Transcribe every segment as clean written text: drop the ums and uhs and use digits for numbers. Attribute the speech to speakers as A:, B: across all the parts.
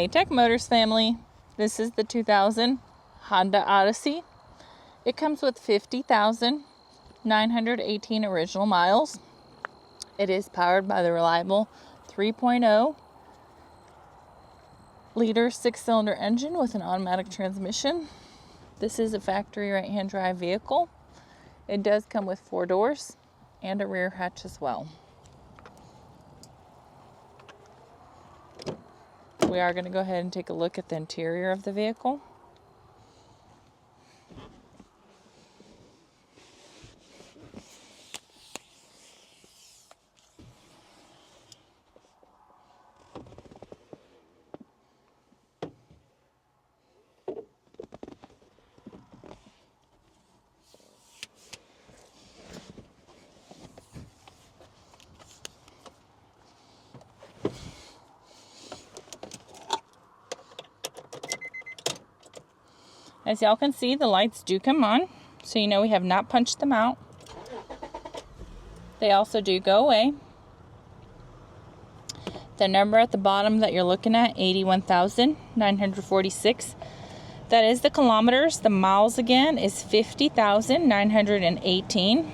A: Hey Tech Motors family, this is the 2000 Honda Odyssey. It comes with 50,918 original miles. It is powered by the reliable 3.0 liter 6-cylinder engine with an automatic transmission. This is a factory right-hand drive vehicle. It does come with 4 doors and a rear hatch as well. We are going to go ahead and take a look at the interior of the vehicle. As y'all can see, the lights do come on, so you know we have not punched them out. They also do go away. The number at the bottom that you're looking at, 81,946. That is the kilometers. The miles again is 50,918.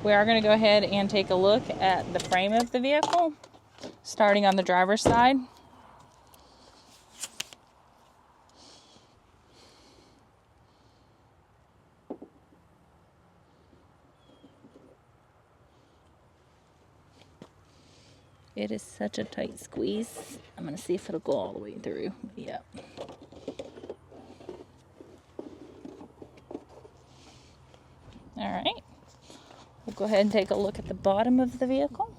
A: We are going to go ahead and take a look at the frame of the vehicle. Starting on the driver's side. It is such a tight squeeze. I'm going to see if it'll go all the way through. Yep. All right. We'll go ahead and take a look at the bottom of the vehicle.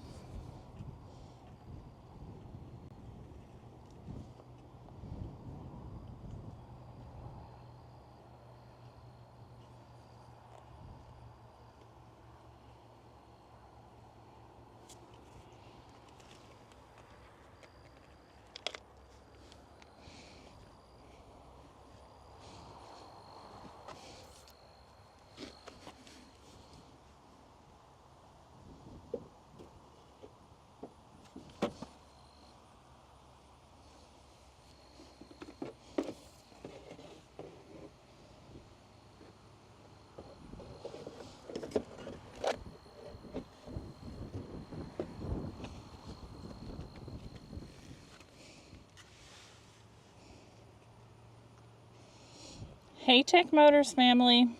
A: Hey Tech Motors family,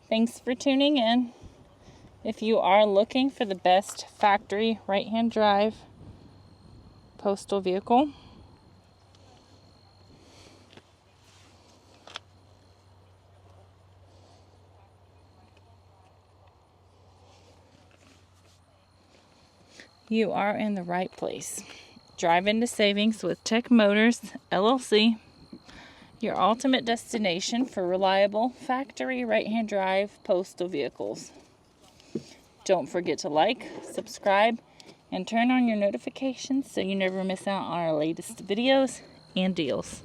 A: thanks for tuning in. If you are looking for the best factory right-hand drive postal vehicle, you are in the right place. Drive into savings with Tech Motors LLC. Your ultimate destination for reliable factory right-hand drive postal vehicles. Don't forget to like, subscribe, and turn on your notifications so you never miss out on our latest videos and deals.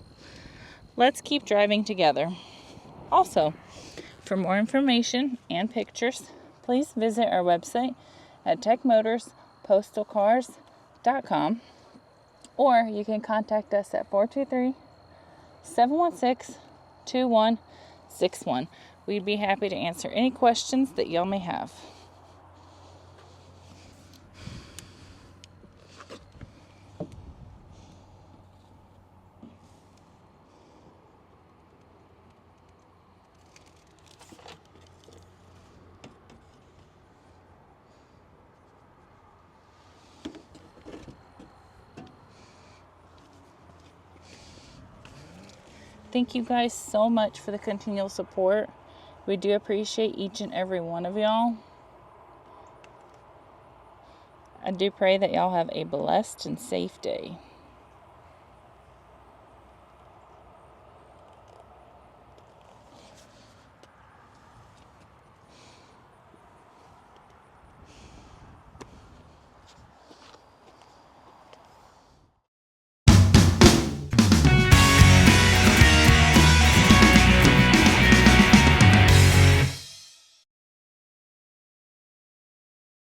A: Let's keep driving together. Also, for more information and pictures, please visit our website at techmotorspostalcars.com, or you can contact us at 423-716-2161. We'd be happy to answer any questions that y'all may have. Thank you guys so much for the continual support. We do appreciate each and every one of y'all. I do pray that y'all have a blessed and safe day.